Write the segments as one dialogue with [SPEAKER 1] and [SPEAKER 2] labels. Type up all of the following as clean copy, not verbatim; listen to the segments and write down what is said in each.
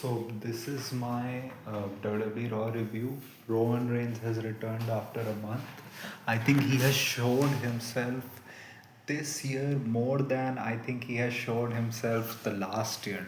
[SPEAKER 1] So this is my WWE Raw review. Roman Reigns has returned after a month. I think he has shown himself this year more than I think he has shown himself the last year.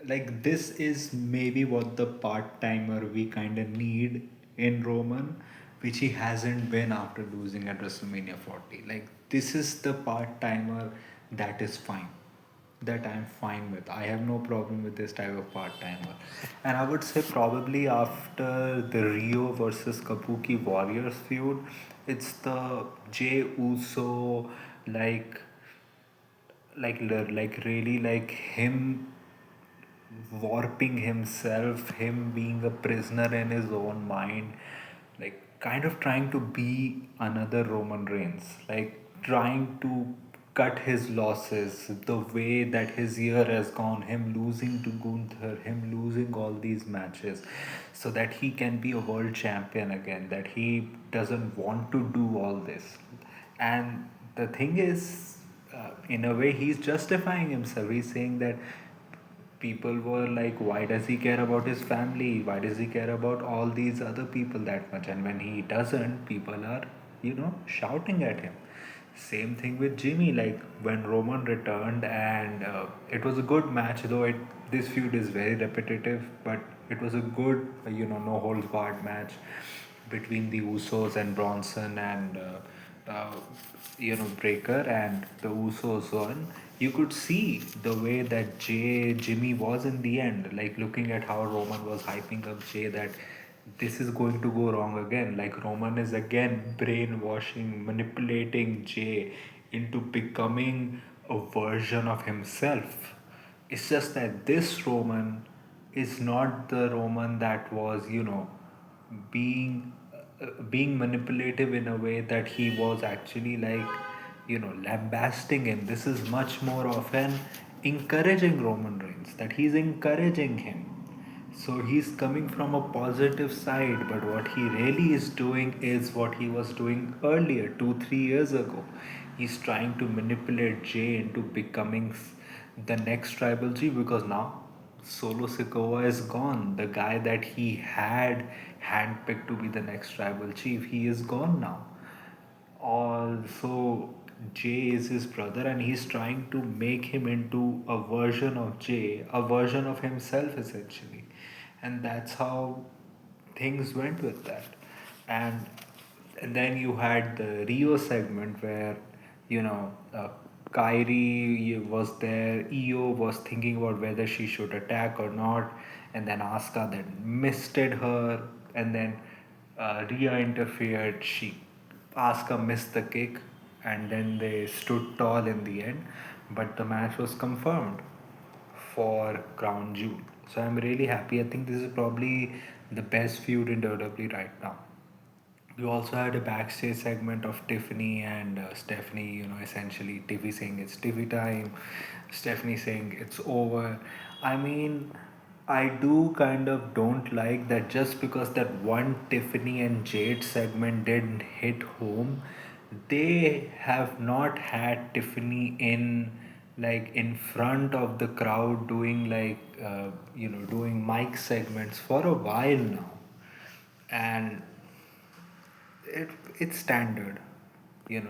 [SPEAKER 1] Like this is maybe what the part timer we kind of need in Roman, which he hasn't been after losing at WrestleMania 40. Like this is the part timer that is fine, that I'm fine with. I have no problem with this type of part timer. And I would say probably after the Rio versus Kabuki Warriors feud, it's the Jey Uso like like really like him warping himself, him being a prisoner in his own mind, like kind of trying to be another Roman Reigns, like trying to cut his losses, the way that his year has gone, him losing to Gunther, him losing all these matches, so that he can be a world champion again, that he doesn't want to do all this. And the thing is, in a way, he's justifying himself. He's saying that people were like, why does he care about his family, why does he care about all these other people that much, and when he doesn't, people are shouting at him. Same thing with Jimmy, like when Roman returned, and it was a good match, though this feud is very repetitive, but it was a good no holds barred match between the Usos and Bronson and Breaker, and the Usos won. You could see the way that Jimmy was in the end, like looking at how Roman was hyping up Jay, that this is going to go wrong again. Like Roman is again brainwashing, manipulating Jay into becoming a version of himself. It's just that this Roman is not the Roman that was, being being manipulative in a way that he was actually like, lambasting him. This is much more of an encouraging Roman Reigns, that he's encouraging him. So he's coming from a positive side, but what he really is doing is what he was doing earlier, 2, 3 years ago. He's trying to manipulate Jay into becoming the next Tribal G, because now Solo Sikoa is gone. The guy that he had handpicked to be the next tribal chief, he is gone now. Also, Jay is his brother, and he's trying to make him into a version of Jay, a version of himself essentially. And that's how things went with that. And and then you had the Rio segment where, you know, uh, Kyrie was there, Io was thinking about whether she should attack or not, and then Asuka then misted her, and then Rhea interfered. Asuka missed the kick, and then they stood tall in the end. But the match was confirmed for Crown Jewel. So I'm really happy. I think this is probably the best feud in WWE right now. We also had a backstage segment of Tiffany and Stephanie, essentially Tiffy saying it's Tiffy time, Stephanie saying it's over. I mean, I do kind of don't like that just because that one Tiffany and Jade segment didn't hit home, they have not had Tiffany in like in front of the crowd doing like doing mic segments for a while now. And it it's standard,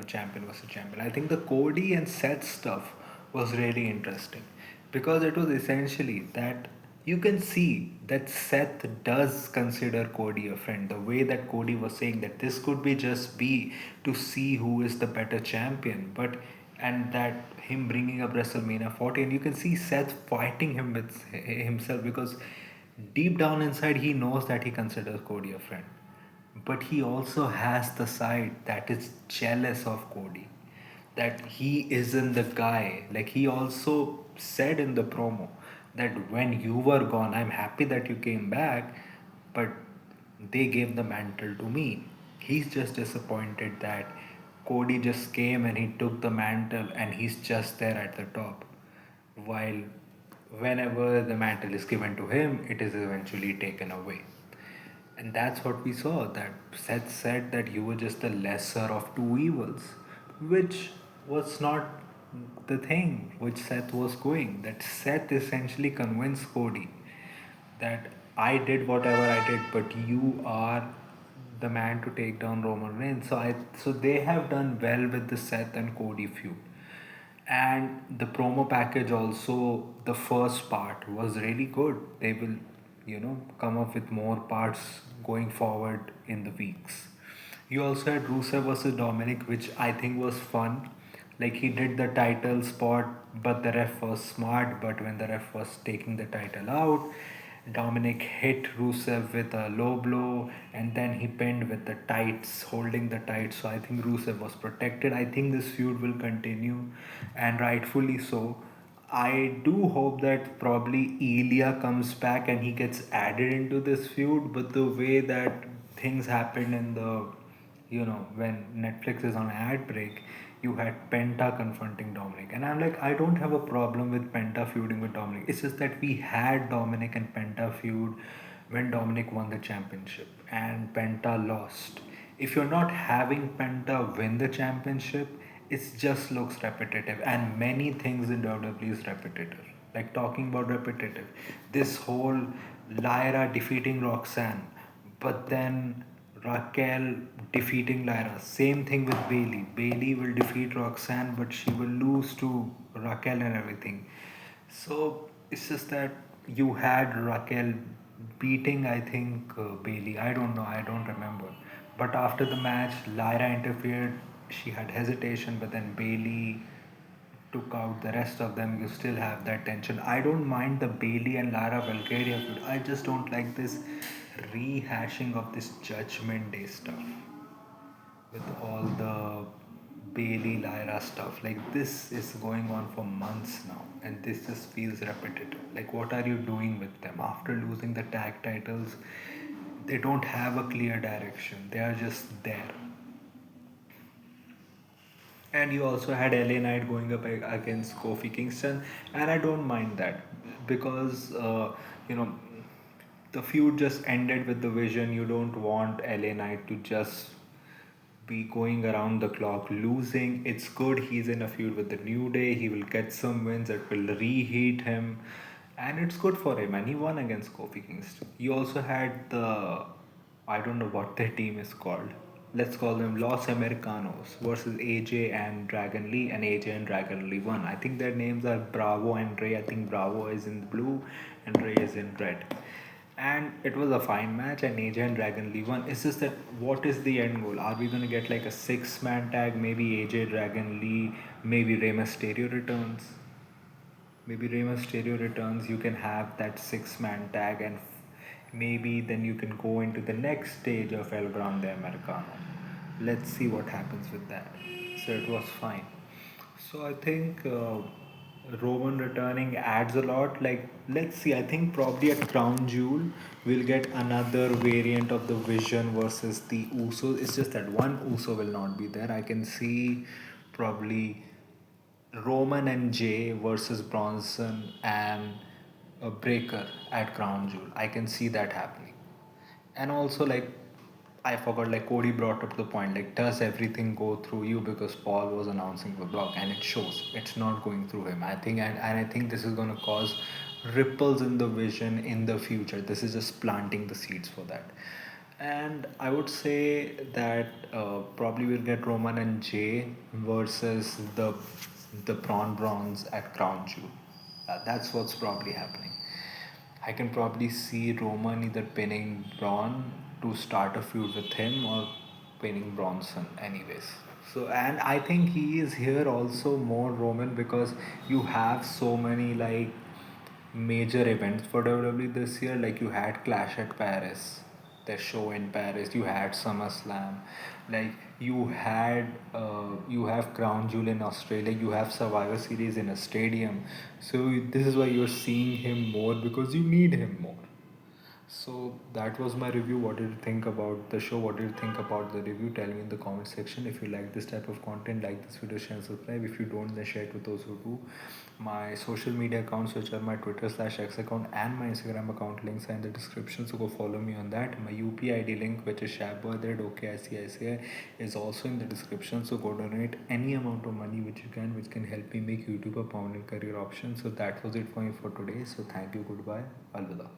[SPEAKER 1] champion versus champion. I think the Cody and Seth stuff was really interesting because it was essentially that you can see that Seth does consider Cody a friend. The way that Cody was saying that this could be just be to see who is the better champion, but and that him bringing up WrestleMania 40, and you can see Seth fighting him with himself because deep down inside he knows that he considers Cody a friend, but he also has the side that is jealous of Cody, that he isn't the guy. Like he also said in the promo that when you were gone, I'm happy that you came back, but they gave the mantle to me. He's just disappointed that Cody just came and he took the mantle and he's just there at the top. While whenever the mantle is given to him, it is eventually taken away. And that's what we saw. That said that you were just the lesser of two evils, which was not. the thing which Seth was going. That Seth essentially convinced Cody that I did whatever I did, but you are the man to take down Roman Reigns. So they have done well with the Seth and Cody feud. And the promo package also, the first part was really good. They will, come up with more parts going forward in the weeks. You also had Rusev versus Dominic, which I think was fun. Like he did the title spot, but the ref was smart. But when the ref was taking the title out, Dominic hit Rusev with a low blow and then he pinned with the tights, holding the tights. So I think Rusev was protected. I think this feud will continue and rightfully so. I do hope that probably Ilya comes back and he gets added into this feud, but the way that things happened in the when Netflix is on ad break, you had Penta confronting Dominic. And I'm like, I don't have a problem with Penta feuding with Dominic. It's just that we had Dominic and Penta feud when Dominic won the championship and Penta lost. If you're not having Penta win the championship, it just looks repetitive. And many things in WWE is repetitive. Like talking about repetitive. This whole Lyra defeating Roxanne, but then Raquel defeating Lyra. Same thing with Bailey. Bailey will defeat Roxanne, but she will lose to Raquel and everything. So it's just that you had Raquel beating, I think, Bailey. I don't know. I don't remember. But after the match, Lyra interfered. She had hesitation, but then Bailey took out the rest of them. You still have that tension. I don't mind the Bailey and Lara Bulgaria feud. I just don't like this rehashing of this Judgment Day stuff with all the Bailey Lyra stuff. Like this is going on for months now, and this just feels repetitive. Like, what are you doing with them after losing the tag titles? They don't have a clear direction. They are just there. And you also had LA Knight going up against Kofi Kingston, and I don't mind that because you know the feud just ended with the Vision. You don't want LA Knight to just be going around the clock losing. It's good he's in a feud with the New Day. He will get some wins that will reheat him, and it's good for him. And he won against Kofi Kingston. You also had the I don't know what their team is called. Let's call them Los Americanos versus AJ and Dragon Lee, and AJ and Dragon Lee won. I think their names are Bravo and Ray. I think Bravo is in blue and Ray is in red. And it was a fine match, and AJ and Dragon Lee won. It's just that what is the end goal? Are we gonna get like a six-man tag? Maybe AJ, Dragon Lee, maybe Rey Mysterio returns. Maybe Rey Mysterio returns. You can have that six-man tag, and maybe then you can go into the next stage of El Grande Americano. Let's see what happens with that. So it was fine. So I think Roman returning adds a lot. Like, let's see. I think probably at Crown Jewel we'll get another variant of the Vision versus the Usos. It's just that one Uso will not be there. I can see probably Roman and Jay versus Bronson and a Breaker at Crown Jewel. I can see that happening. And also, like, I forgot, like, Cody brought up the point, like, does everything go through you? Because Paul was announcing the block, and it shows it's not going through him. I think, and I think this is going to cause ripples in the Vision in the future. This is just planting the seeds for that. And I would say that probably we'll get Roman and Jay versus the Braun Bronze at Crown Jewel. That's what's probably happening. I can probably see Roman either pinning Braun to start a feud with him or pinning Bronson, anyways. So, and I think he is here also more Roman because you have so many like major events for WWE this year. Like you had Clash at Paris, the show in Paris. You had SummerSlam, like you have Crown Jewel in Australia. You have Survivor Series in a stadium. So this is why you're seeing him more because you need him more. So that was my review. What did you think about the show? What did you think about the review? Tell me in the comment section. If you like this type of content, like this video, share and subscribe. If you don't, then share it with those who do. My social media accounts, which are my Twitter/X account and my Instagram account, links are in the description. So go follow me on that. My UPI ID link, which is Shabbathad OKICICI, is also in the description. So go donate any amount of money which you can, which can help me make YouTube a permanent career option. So that was it for me for today. So thank you. Goodbye. Alvida.